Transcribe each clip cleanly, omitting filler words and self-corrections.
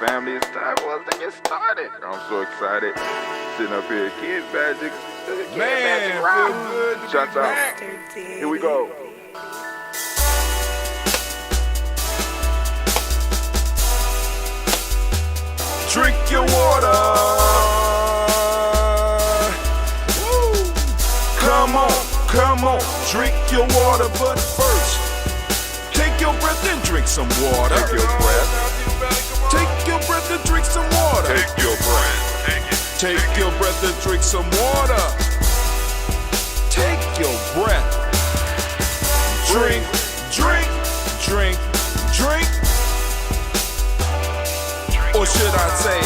family, it's time for us to get started. I'm so excited. Sitting up here, Kids Magic. Man, feel good to Shots be out. back. Here we go. Drink your water. Woo. Come on, drink your water. But first, take your breath and drink some water. Take your breath. Take your breath and drink some water. Take your breath. Take your breath and drink some water. Take your breath. Drink, drink, drink, drink. Or should I say,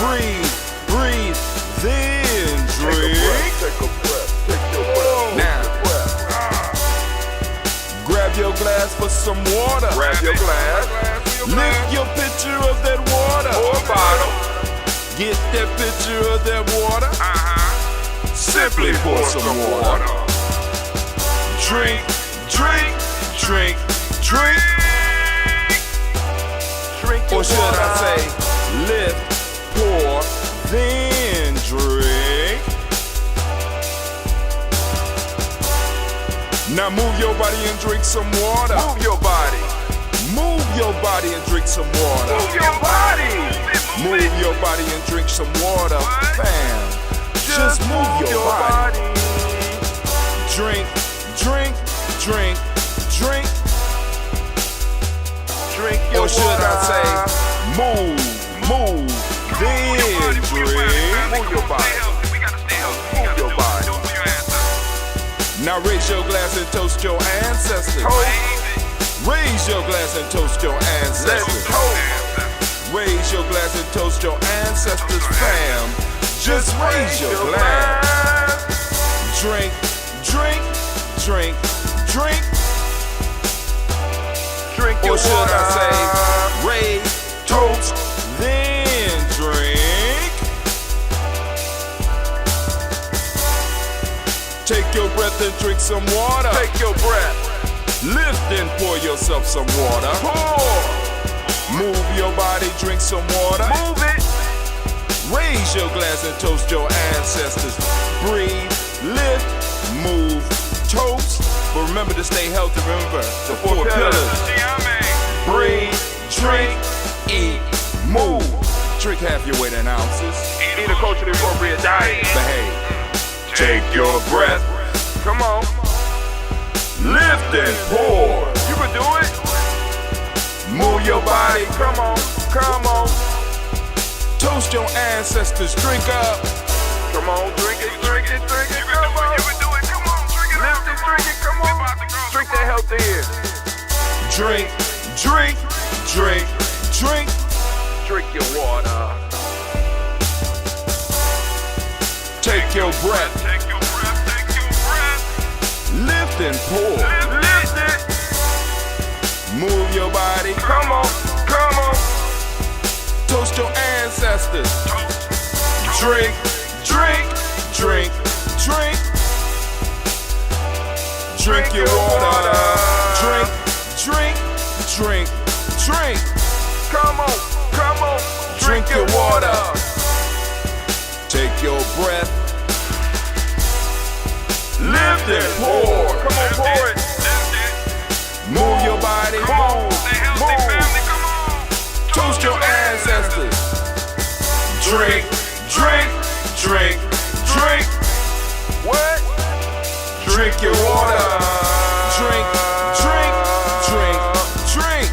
breathe, breathe, then drink. Take a breath. Take your breath. Now, grab your glass for some water. Grab your glass. Lift your pitcher of that water. Or bottle. Get that pitcher of that water. Simply pour some water. Drink, drink, drink, drink. Or should I say, lift, pour, then drink. Now move your body and drink some water. Move your body. Move your body and drink some water. Move your body. Move your body and drink some water. Fam, just move your body. Drink, drink, drink, drink. Drink your Or should water. I say, move, then drink. Move your body. Move your body. Now raise your glass and toast your ancestors. Raise your glass and toast your Let's ancestors. toast. Raise your glass and toast your ancestors, fam. Just raise your glass. Drink, drink, drink, drink. Drink your Or should water. I say, raise, toast, then drink. Take your breath and drink some water. Take your breath. Lift and pour yourself some water. Pour. Move your body, drink some water. Move it. Raise your glass and toast your ancestors. Breathe, lift, move, toast. But remember to stay healthy. Remember the four pillars. Breathe, drink, eat, move. Drink half your weight in ounces. Eat a culturally appropriate diet. Behave. Take your breath. Come on. Lift and pour. You can do it. Move your body. Come on. Come on. Toast your ancestors. Drink up. Come on. Drink it. Drink it. Drink it. Come on. You can do it. Come on. Drink it. Lift it. Drink it. Come on. Drink that health in. Drink, drink, drink, drink. Drink your water. Take your breath. Take your breath. Take your breath. Lift and pour. Lift it. Move your body. Come on. Come on. Toast your ancestors. Drink, drink, drink, drink. Drink your water. Drink, drink, drink, drink. Come on. Come on. Drink your water. Take your breath. Lift and pour. Come on, pour it. Move your body. Move. Toast your ancestors. Drink, drink, drink, drink. What? Drink your water. Drink, drink, drink, drink.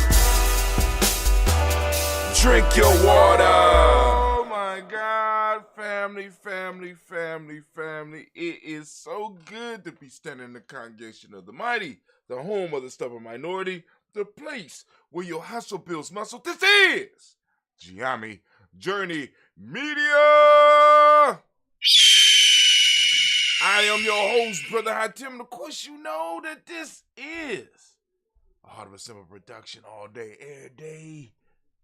Drink your water. Oh my God, family, family, family, family. It is so good to be standing in the congregation of the mighty, the home of the stubborn minority, the place where your hustle builds muscle. This is Ujamaa Journey Media. I am your host, Brother Hatim, and of course you know that this is a Heart of a Simple production all day, every day.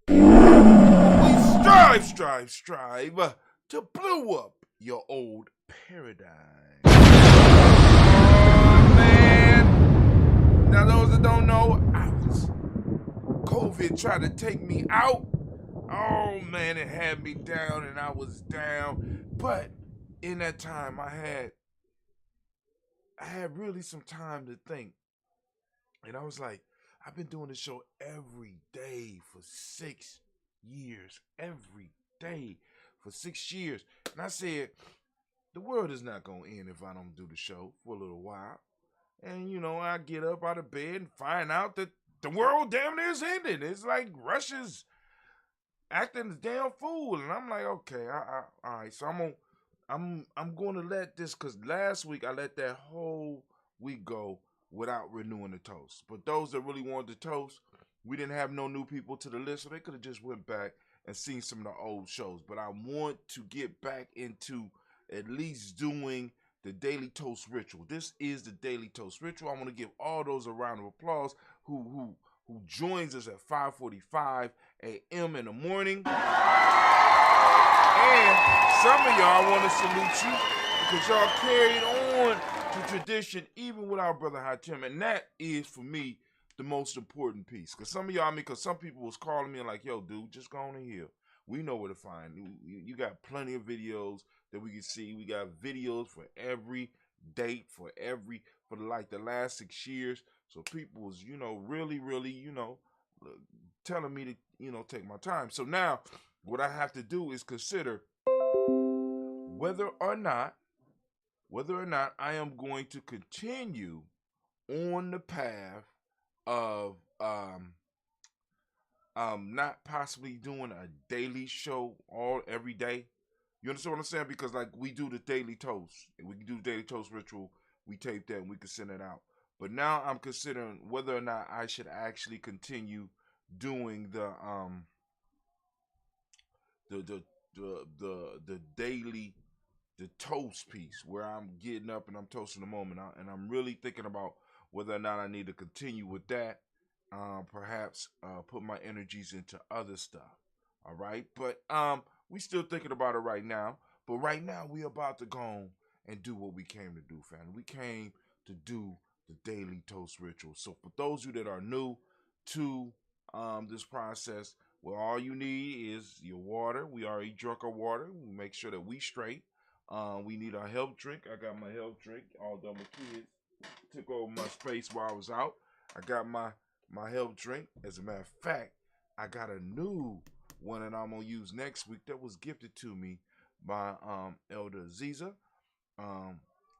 We strive to blow up your old paradigm. Oh, man. Now, those that don't know, COVID tried to take me out. Oh man, it had me down and I was down. But in that time I had really some time to think. And I was like, I've been doing this show every day for 6 years. Every day for 6 years. And I said, the world is not going to end if I don't do the show for a little while. And, I get up out of bed and find out that the world damn near is ending. It's like Russia's acting a damn fool. And I'm like, okay, all right. So I'm going to let this, because last week I let that whole week go without renewing the toast. But those that really wanted the toast, we didn't have no new people to the list, so they could have just went back and seen some of the old shows. But I want to get back into at least doing the Daily Toast Ritual. This is the Daily Toast Ritual. I want to give all those a round of applause who joins us at 5:45 a.m. in the morning. And some of y'all, I want to salute you because y'all carried on the tradition even with our brother Hatim. And that is, for me, the most important piece. Because some of y'all, because some people was calling me and like, yo, dude, just go on in here. We know where to find you. You got plenty of videos that we can see. We got videos for every date, for the last 6 years. So people was, really, telling me to, take my time. So now what I have to do is consider whether or not I am going to continue on the path of not possibly doing a daily show every day. You understand what I'm saying? Because like we do the daily toast, and we can do the daily toast ritual. We tape that and we can send it out. But now I'm considering whether or not I should actually continue doing the daily toast piece, where I'm getting up and I'm toasting the moment, and I'm really thinking about whether or not I need to continue with that. Perhaps put my energies into other stuff. All right, but we still thinking about it right now. But right now we about to go and do what we came to do, family. We came to do the daily toast ritual. So for those of you that are new to this process, well, all you need is your water. We already drunk our water. We make sure that we straight. We need our health drink. I got my health drink. Although my kids took over my space while I was out, I got my health drink. As a matter of fact, I got a new one that I'm gonna use next week that was gifted to me by Elder Aziza.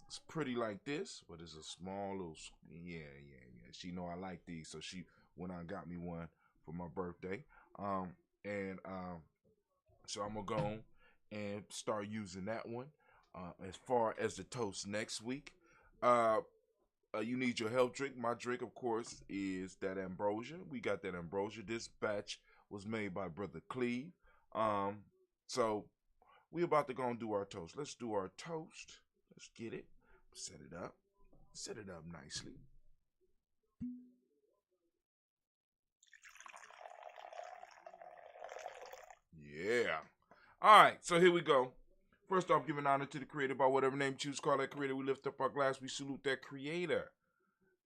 It's pretty like this, but it's a small little, yeah. She know I like these, so she went out and got me one for my birthday. So I'm gonna go and start using that one. As far as the toast next week, you need your health drink. My drink, of course, is that ambrosia. We got that ambrosia. This batch was made by Brother Cleve. So we about to go and do our toast. Let's do our toast. Let's get it. Set it up. Set it up nicely. Yeah. All right, so here we go. First off, giving honor to the Creator by whatever name you choose to call that Creator. We lift up our glass. We salute that Creator.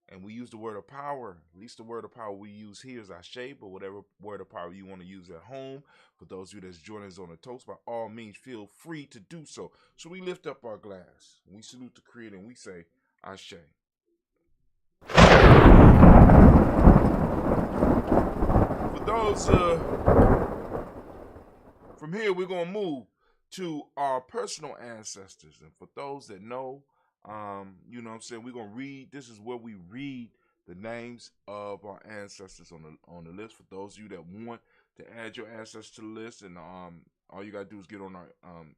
And we use the word of power. At least the word of power we use here is Ashe, but whatever word of power you want to use at home, for those of you that's joining us on the toast, by all means, feel free to do so. So we lift up our glass. We salute the Creator and we say Ashe. For those, from here, we're going to move to our personal ancestors. And for those that know, you know what I'm saying, we're going to read. This is where we read the names of our ancestors on the list. For those of you that want to add your ancestors to the list, and all you got to do is get on our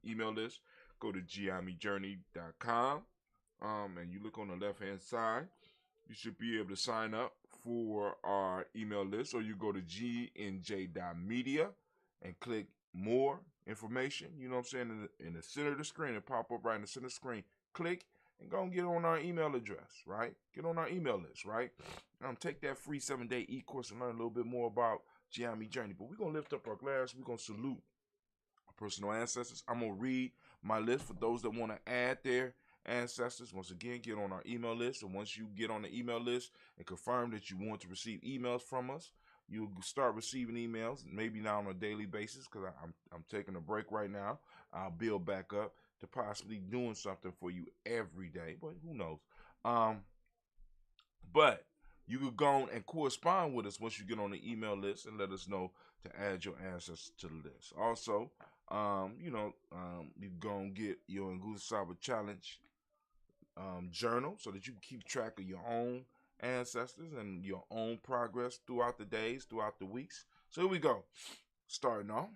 email list. Go to GNJMedia.support, and you look on the left-hand side. You should be able to sign up for our email list, or you go to GNJ.Media and click more information. You know what I'm saying? In the center of the screen, it pop up right in the center of the screen. Click and go and get on our email address, right? Get on our email list, right? Take that free 7-day e-course and learn a little bit more about Ujamaa journey. But we're going to lift up our glass. We're going to salute our personal ancestors. I'm going to read my list for those that want to add their ancestors. Once again, get on our email list. And once you get on the email list and confirm that you want to receive emails from us, you'll start receiving emails, maybe not on a daily basis, because I'm taking a break right now. I'll build back up to possibly doing something for you every day, but who knows? But you could go on and correspond with us once you get on the email list and let us know to add your ancestors to the list. Also, you can go and get your Nguza Saba Challenge journal so that you can keep track of your own ancestors and your own progress throughout the days, throughout the weeks. So here we go. Starting off.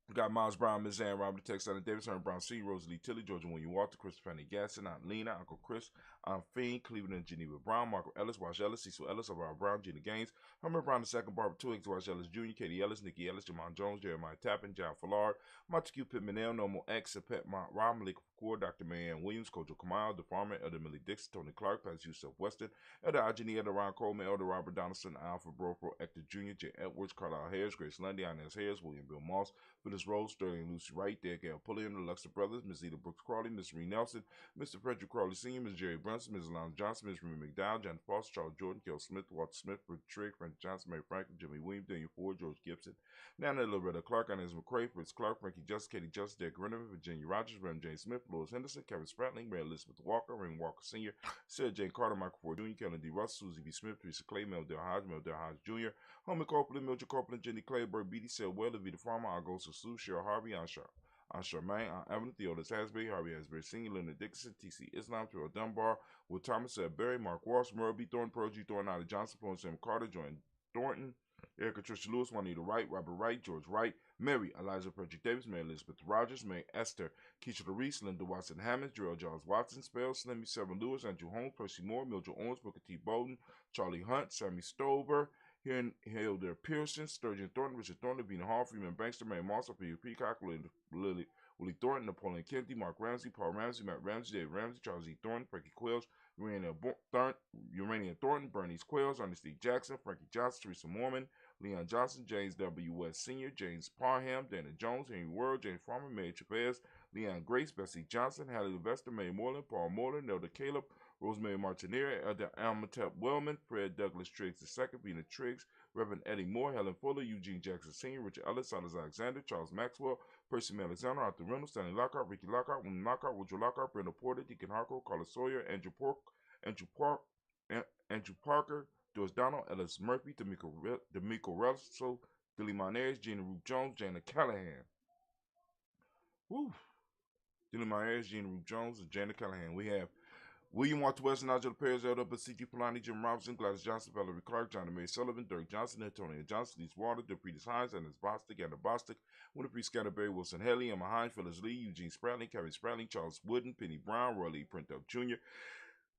We got Miles Brown, Ms. Ann, Robert Tex, Allen Davis, Herman Brown C, Rosalie Tilly, Georgia William Walter, Christopher Fanny Gasson, Aunt Lena, Uncle Chris, Aunt Fiend, Cleveland and Geneva Brown, Marco Ellis, Wash Ellis, Cecil Ellis, Aurora Brown, Gina Gaines, Herman Brown II, Barbara Twiggs, Wash Ellis Jr., Katie Ellis, Nikki Ellis, Jamon Jones, Jeremiah Tappan, John Fallard, Montague Pittman, Normal X, Pet Mont Rob, Malik Core, Dr. Marianne Williams, Kojo Kamal, The Farmer, Elder Millie Dixon, Tony Clark, Pass Yusuf Weston, Elder Ajani, Elder Ron Coleman, Elder Robert Donaldson, Alfred Brofro, Hector Jr., J. Edwards, Carlisle Harris, Grace Lundy, Inez Harris, William Bill Moss, Phyllis Rose, Sterling Lucy Wright, Derek L. Pulliam, the Luxor Brothers, Ms. Eda Brooks Crawley, Ms. Ree Nelson, Mr. Frederick Crawley Sr., Ms. Jerry Brunson, Ms. Alon Johnson, Ms. Remy McDowell, John Foster, Charles Jordan, Kel Smith, Walter Smith, Richard Trigg, Frank Johnson, Mary Franklin, Jimmy Williams, Daniel Ford, George Gibson, Nana Loretta Clark, Inez McCrae, Fritz Clark, Frankie Justice, Katie Justice, Derek Renner, Virginia Rogers, Reverend James Smith, Louis Henderson, Kevin Spratling, Mary Elizabeth Walker, Raymond Walker Sr., Sarah Jane Carter, Michael Ford Jr., Kellen D. Russell, Susie B. Smith, Teresa Clay, Mel Del Hodge Jr., Homie Copeland, Mildred Copeland, Jenny Clayburg, B.D. Sell Weller, Vita Farmer, Augusta Sue, Cheryl Harvey, on Charmaine, on Evan, Theodis Hasbury, Harvey Hasbury Sr., Leonard Dixon, T.C. Islam, Terrell Dunbar, Will Thomas, Berry, Mark Walsh, Merle B. Thornton, Pearl G. Thornton, Ida Johnson, Paul Sam Carter, Joanne Thornton, Erica Tricia Lewis, Juanita Wright, Robert Wright, George Wright, Mary, Eliza Frederick Davis, Mary Elizabeth Rogers, Mary Esther, Keisha Reese, Linda Watson Hammond, Gerald Giles Watson, Spell, Slimmy, Seven Lewis, Andrew Holmes, Percy Moore, Mildred Owens, Booker T. Bowden, Charlie Hunt, Sammy Stover, Hilda Pearson, Sturgeon Thornton, Richard Thornton, Vina Hall, Freeman Bankster, Mary Moss, Peter Peacock, Willie Thornton, Napoleon Kennedy, Mark Ramsey, Paul Ramsey, Matt Ramsey, Dave Ramsey, Charles E. Thornton, Frankie Quills, Urania Thornton, Bernice Quills, Ernest D. Jackson, Frankie Johnson, Teresa Mormon, Leon Johnson, James W. West Sr., James Parham, Dana Jones, Henry World, James Farmer, Mary Chavez, Leon Grace, Bessie Johnson, Hallie Levester, Mary Moreland, Paul Moreland, Nelda Caleb, Rosemary Martinera, Elder Almatep Wellman, Fred Douglas Triggs II, Vina Triggs, Reverend Eddie Moore, Helen Fuller, Eugene Jackson Sr., Richard Ellis, Silas Alexander, Charles Maxwell, Percy Alexander, Arthur Reynolds, Stanley Lockhart, Ricky Lockhart, William Lockhart, Woodrow Lockhart, Brenda Porter, Deacon Harco, Carla Sawyer, Andrew Parker, Doris Donald, Ellis Murphy, D'Amico Russell, Billy Monares, Gina Root Jones, Jana Callahan. Woo! Billy Monares, Gina Root Jones, and Jana Callahan. We have William Walter Weston, Angela Perez, Elder C.G. Polani, Jim Robinson, Gladys Johnson, Valerie Clark, John and Mary Sullivan, Dirk Johnson, Antonia Johnson, Lise Water, Depretis Hines, Annis Bostic, Anna Bostic, Winifred Scatterberry, Wilson Haley, Emma Hines, Phyllis Lee, Eugene Spratling, Carrie Spratling, Charles Wooden, Penny Brown, Roy Lee Printup Jr.,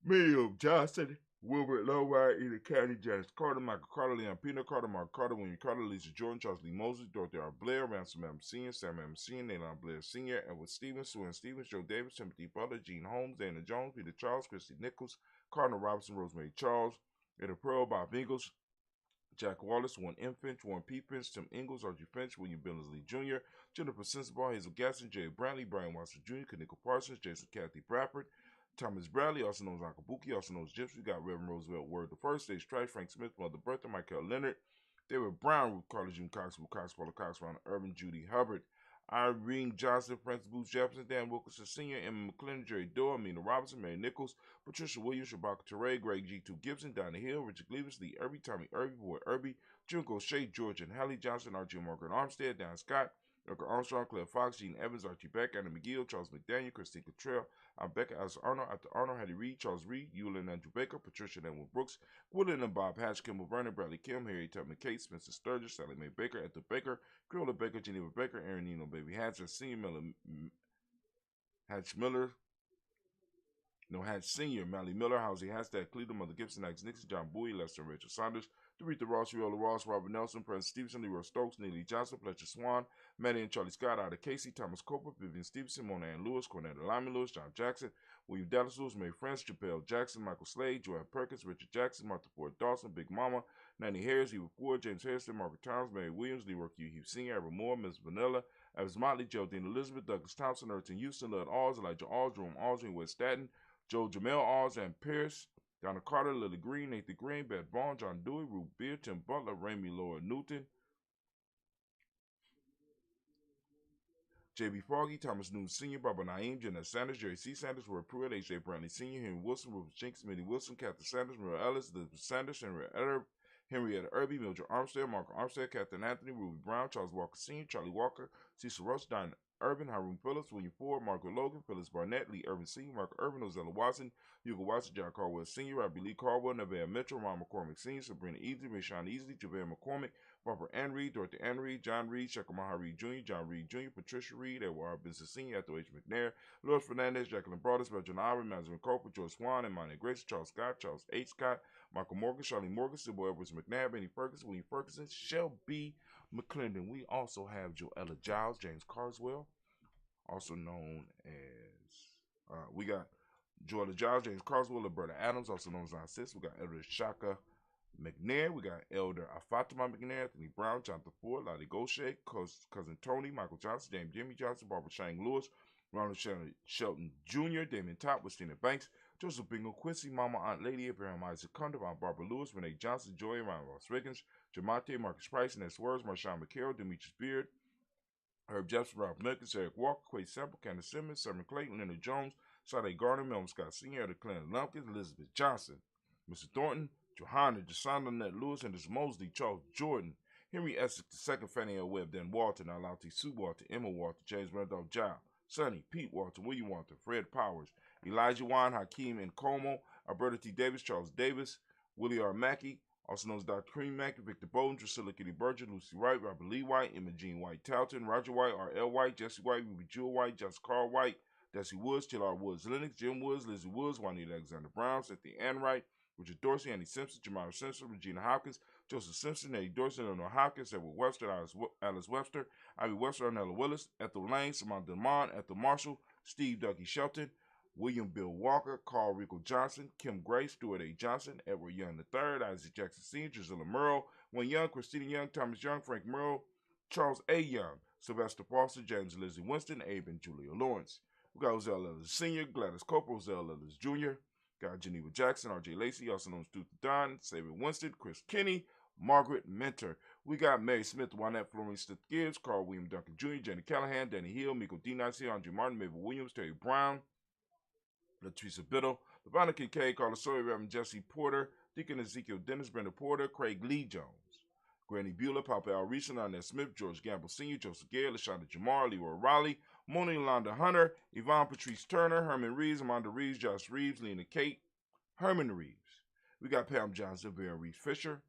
Miriam Johnson, Wilbert Lowry, Edith County, Janice Carter, Michael Carter, Leon Pino Carter, Mark Carter, William Carter, Lisa Jordan, Charles Lee Moses, Dorothy R. Blair, Ransom M. Sr., Sam M. Sr., Nayland Blair Sr., Edward Stevens, Sue Ann Stevens, Joe Davis, Timothy Butler, Gene Holmes, Dana Jones, Peter Charles, Christy Nichols, Cardinal Robinson, Rosemary Charles, Etta Pearl, Bob Ingalls, Jack Wallace, Warren M. Finch, Warren P. Finch, Tim Ingalls, Archie Finch, William Billingsley Jr., Jennifer Sensabaugh, Hazel Gasson, Jay Brantley, Brian Watson Jr., Kanika Parsons, Jason Kathy Bradford, Thomas Bradley, also known as Uncle Buki, also known as Gypsy. We got Reverend Roosevelt Word the First, Stage Trash, Frank Smith, Mother Bertha, Michael Leonard, David Brown, Ruth Carter, June Cox, Will Cox, Paula Cox, Ron Urban, Judy Hubbard, Irene Johnson, Francis Booth Jefferson, Dan Wilkinson Sr., Emma McClendon, Jerry Doyle, Amina Robinson, Mary Nichols, Patricia Williams, Shabaka Teray, Greg G2 Gibson, Donna Hill, Richard Cleavis, Lee Irby, Tommy Irby, Boy Irby, Jim Gaucher, George and Hallie Johnson, Archie Margaret Armstead, Dan Scott, Erica Armstrong, Claire Fox, Gene Evans, Archie Beck, Anna McGill, Charles McDaniel, Christine Cottrell, Becca Alice Arnold, After Arnold, Hattie Reed, Charles Reed, Eulin Andrew Baker, Patricia Edwin Brooks, Gwendolyn and Bob Hatch, Kimball Vernon, Bradley Kim, Harry Tubman Kate, Spencer Sturgis, Sally Mae Baker, Ethel Baker, Creola Baker, Geneva Baker, Aaron Nino, Baby Hatch, Senior Miller, Hatch Miller, Hatch Senior, Mally Miller, Housie Hashtag, Cleveland, Mother Gibson, Alex Nixon, John Bowie, Lester and Rachel Saunders, Doretha Ross, Riola Ross, Robert Nelson, President Stevenson, Leroy Stokes, Neely Johnson, Fletcher Swan, Maddie and Charlie Scott, Ida Casey, Thomas Coper, Vivian Stevenson, Mona Ann Lewis, Cornetta Lyman Lewis, John Jackson, William Dallas Lewis, Mary France, Chappelle Jackson, Michael Slade, Joanne Perkins, Richard Jackson, Martha Ford Dawson, Big Mama, Nanny Harris, Eva Ford, James Harrison, Margaret Towns, Mary Williams, Leroy Q. Hugh Senior, Ever Moore, Ms. Vanilla, Evans Motley, Geraldine Elizabeth, Douglas Thompson, Erton Houston, Lud Alls, Elijah Alls, Jerome Alls, West Staten, Joe Jamel Alls, and Pierce, Donna Carter, Lily Green, Nathan Green, Beth Vaughn, John Dewey, Ruth Beard, Tim Butler, Ramey Laura Newton, J.B. Foggy, Thomas Newton Sr., Barbara Naeem, Jeanette Sanders, Jerry C. Sanders, Roy Pruitt, H.J. Brantley Sr., Henry Wilson, Rufus Jenkins, Minnie Wilson, Catherine Sanders, Muriel Ellis, Elizabeth Sanders, Henrietta Irby, Mildred Armstead, Mark Armstead, Catherine Anthony, Ruby Brown, Charles Walker Sr., Charlie Walker, Cecil Roach, Diane Irvin, Hiram Phillips, William Ford, Margaret Logan, Phyllis Barnett, Lee Irvin Sr., Mark Irvin, Ozella Watson, Hugo Watson, John Caldwell Sr., Robbie Lee Caldwell, Nevaeh Mitchell, Ron McCormick Sr., Sabrina Easley, Rashawn Easley, JaVale McCormick, Barbara Ann Reed, Dorothy Ann Reed, John Reed, Shekamaha Reed Jr., John Reed Jr., Patricia Reed, Edward R. Benson Sr., Ethel H. McNair, Louis Fernandez, Jacqueline Broadus, Benjamin Ivory, Mazarin Coper, George Swan, Imani Grace, Charles Scott, Charles H. Scott, Michael Morgan, Charlie Morgan, Sybil Edwards McNabb, Benny Ferguson, William Ferguson, Shelby McClendon. We also have Joella Giles, James Carswell, also known as, we got Joella Giles, James Carswell, Roberta Adams, also known as Aunt Sis. We got Elder Shaka McNair, we got Elder Afatima McNair, Anthony Brown, Jonathan Ford, Lottie Gaucher, Cousin Tony, Michael Johnson, James Jimmy Johnson, Barbara Shang Lewis, Ronald Shelton Jr., Damon Top, Christina Banks, Joseph Bingo Quincy, Mama Aunt Lady, Abraham Isaac Cunder, Aunt Barbara Lewis, Renee Johnson, Joy, Ryan Ross Riggins, Jamonte, Marcus Price, Ness Words, Marshawn McCarroll, Demetrius Beard, Herb Jefferson, Ralph Milkins, Eric Walker, Quay Semple, Candace Simmons, Sermon Clayton, Leonard Jones, Sade Gardner, Melvin Scott Sr., Elder Clinton Lumpkins, Elizabeth Johnson, Mr. Thornton, Johanna, Jasonda Nett Lewis, Henderson Mosley, Charles Jordan, Henry Essex II, Fannie L. Webb, Dan Walton, Alauti Sue Walton, Emma Walton, James Randolph Giles, Sonny, Pete Walton, William Walton, Fred Powers, Elijah Wine, Hakeem Nkomo, Alberta T. Davis, Charles Davis, Willie R. Mackey, also known as Dr. Cream Mackey, Victor Bowden, Drusilla Kitty Berger, Lucy Wright, Robert Lee White, Emma Jean White Talton, Roger White, R.L. White, Jesse White, Ruby Jewel White, Jess Carl White, Desi Woods, Taylor Woods, Lennox, Jim Woods, Lizzie Woods, Juanita Alexander Brown, Cynthia Ann Wright, Richard Dorsey, Andy Simpson, Jamara Simpson, Regina Hopkins, Joseph Simpson, Eddie Dorsey, Eleanor Hopkins, Edward Webster, Alice Webster, Ivy Webster, Arnella Willis, Ethel Lane, Samantha Demond, Ethel Marshall, Steve Dougie Shelton, William Bill Walker, Carl Rico Johnson, Kim Gray, Stuart A. Johnson, Edward Young III, Isaac Jackson Sr., Drusilla Murrow, Wayne Young, Christina Young, Thomas Young, Frank Murrow, Charles A. Young, Sylvester Foster, James and Lizzie Winston, Abe and Julia Lawrence. We got Ozell Ellis Sr., Gladys Cooper, Ozell Ellis Jr., got Geneva Jackson, R.J. Lacey, also known as Duke Don, Xavier Winston, Chris Kinney, Margaret Mentor. We got Mary Smith, Juanette Florence Smith Gibbs, Carl William Duncan Jr., Jenny Callahan, Danny Hill, Miko D. Nancy, Andre Martin, Mabel Williams, Terry Brown, Latricia Biddle, Lavonna Kincaid, Carla Sawyer, Reverend Jesse Porter, Deacon Ezekiel Dennis, Brenda Porter, Craig Lee Jones, Granny Bueller, Papa Al Reese, Annette Smith, George Gamble Sr., Joseph Gale, LaShonda Jamar, Leroy Raleigh, Mona Yolanda Hunter, Yvonne Patrice Turner, Herman Reeves, Amanda Reeves, Josh Reeves, Lena Kate, Herman Reeves. We got Pam Johnson, Vera Reeves Fisher,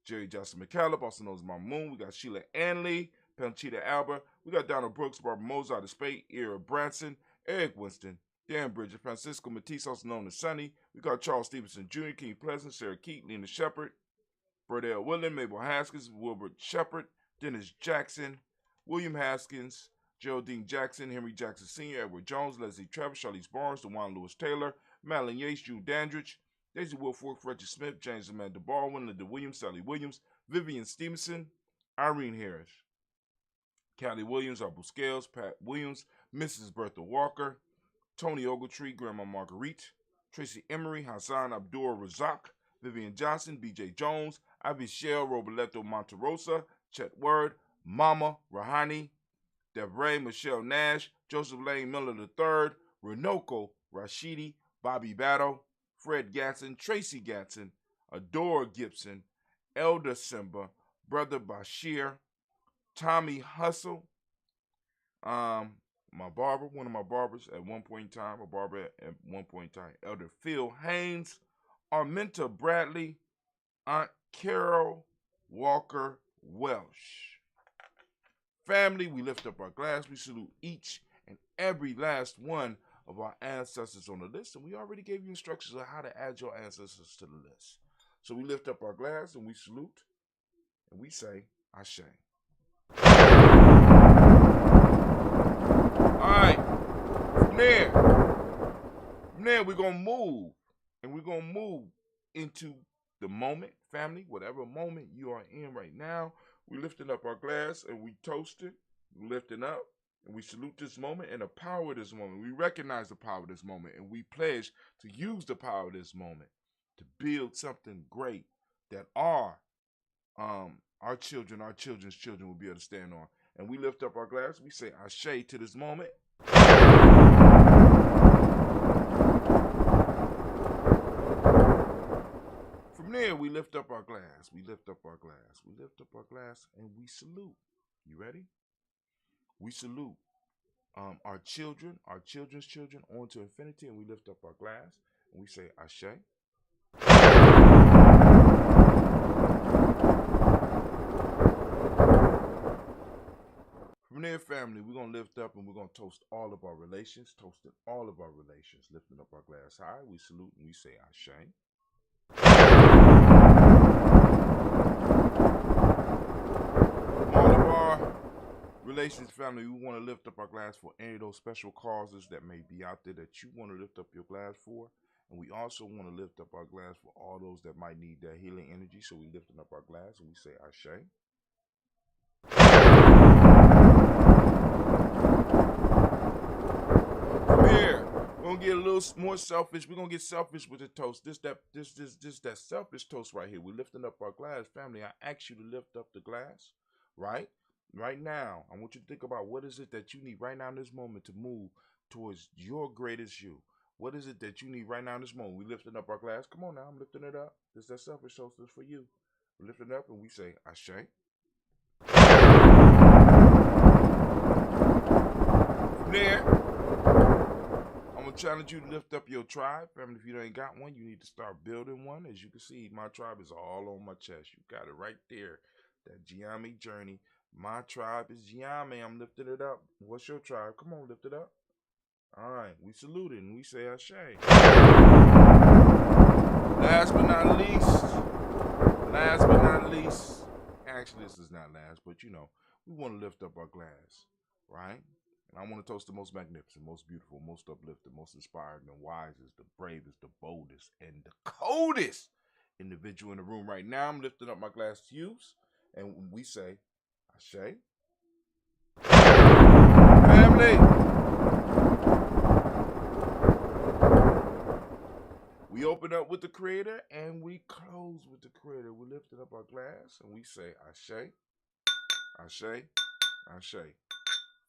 Jerry Johnson McCallum, also known as Mama Moon. We got Sheila Anley, Panchita Alba. We got Donald Brooks, Barbara Mozart of Spade, Ira Branson, Eric Winston, Dan Bridges, Francisco Matisse, also known as Sonny. We got Charles Stevenson Jr., King Pleasant, Sarah Keat, Lena Shepard, Burdell Woodland, Mabel Haskins, Wilbert Shepard, Dennis Jackson, William Haskins, Geraldine Jackson, Henry Jackson Sr., Edward Jones, Leslie Travis, Charlize Barnes, DeJuan Lewis Taylor, Madeline Yates, Jude Dandridge, Daisy Wilfork, Frederick Smith, James Amanda Baldwin, Linda Williams, Sally Williams, Vivian Stevenson, Irene Harris, Callie Williams, Abu Scales, Pat Williams, Mrs. Bertha Walker, Tony Ogletree, Grandma Marguerite, Tracy Emery, Hassan Abdul Razak, Vivian Johnson, B.J. Jones, Ivy Shell, Roberto Monterosa, Chet Word, Mama Rahani, Devray Michelle Nash, Joseph Lane Miller III, Renoko Rashidi, Bobby Battle, Fred Gatson, Tracy Gatson, Adora Gibson, Elder Simba, Brother Bashir, Tommy Hustle, my barber, one of my barbers at one point in time, Elder Phil Haynes, Arminta Bradley, Aunt Carol Walker Welsh. Family, we lift up our glass. We salute each and every last one of our ancestors on the list, and we already gave you instructions on how to add your ancestors to the list. So we lift up our glass and we salute, and we say, Ashe. All right, from there we're going to move, and we're going to move into the moment, family, whatever moment you are in right now. We're lifting up our glass, and we toast it, we're lifting up, and we salute this moment and the power of this moment. We recognize the power of this moment, and we pledge to use the power of this moment to build something great that our children, our children's children will be able to stand on. And we lift up our glass. We say ashe to this moment. From there, we lift up our glass. We lift up our glass. We lift up our glass and we salute. You ready? We salute our children, our children's children, on to infinity, and we lift up our glass and we say ashe. From there, family, we're going to lift up and we're going to toast all of our relations, toasting all of our relations, lifting up our glass high. We salute and we say ashe. All of our relations, family, we want to lift up our glass for any of those special causes that may be out there that you want to lift up your glass for. And we also want to lift up our glass for all those that might need that healing energy. So we lifting up our glass and we say ashe. From here, we're gonna get a little more selfish. We're gonna get selfish with the toast. This that selfish toast right here. We're lifting up our glass, family. I ask you to lift up the glass, right? Right now, I want you to think about what is it that you need right now in this moment to move towards your greatest you. What is it that you need right now in this moment? We're lifting up our glass. Come on now, I'm lifting it up. This that selfish toast is for you. We're lifting it up and we say ashe. From there, I'm going to challenge you to lift up your tribe. Family, if you ain't got one, you need to start building one. As you can see, my tribe is all on my chest. You got it right there. That GNJMedia journey. My tribe is GNJMedia. I'm lifting it up. What's your tribe? Come on, lift it up. All right, we salute it and we say ashe. Last but not least, actually this is not last, but you know, we want to lift up our glass, right? And I want to toast the most magnificent, most beautiful, most uplifting, most inspired, and wisest, the bravest, the boldest, and the coldest individual in the room right now. I'm lifting up my glass to you, and we say ashe. Family, we open up with the Creator and we close with the Creator. We lifting up our glass and we say ashe, ashe, ashe.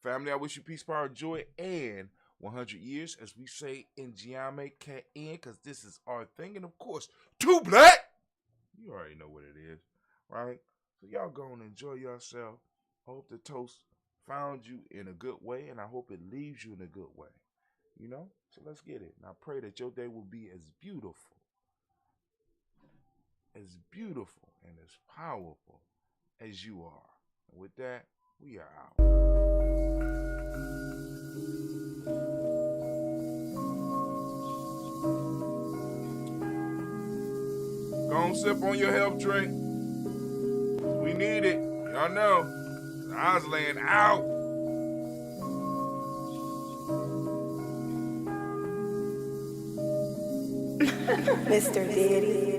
Family, I wish you peace, power, joy, and 100 years, as we say in GNJMedia, because this is our thing. And of course, too black. You already know what it is, right? So y'all go and enjoy yourself. Hope the toast found you in a good way, and I hope it leaves you in a good way. You know? So let's get it. And I pray that your day will be as beautiful and as powerful as you are. And with that, we are out. Go on, sip on your health drink. We need it. Y'all know. I was laying out. Mr. Daddy.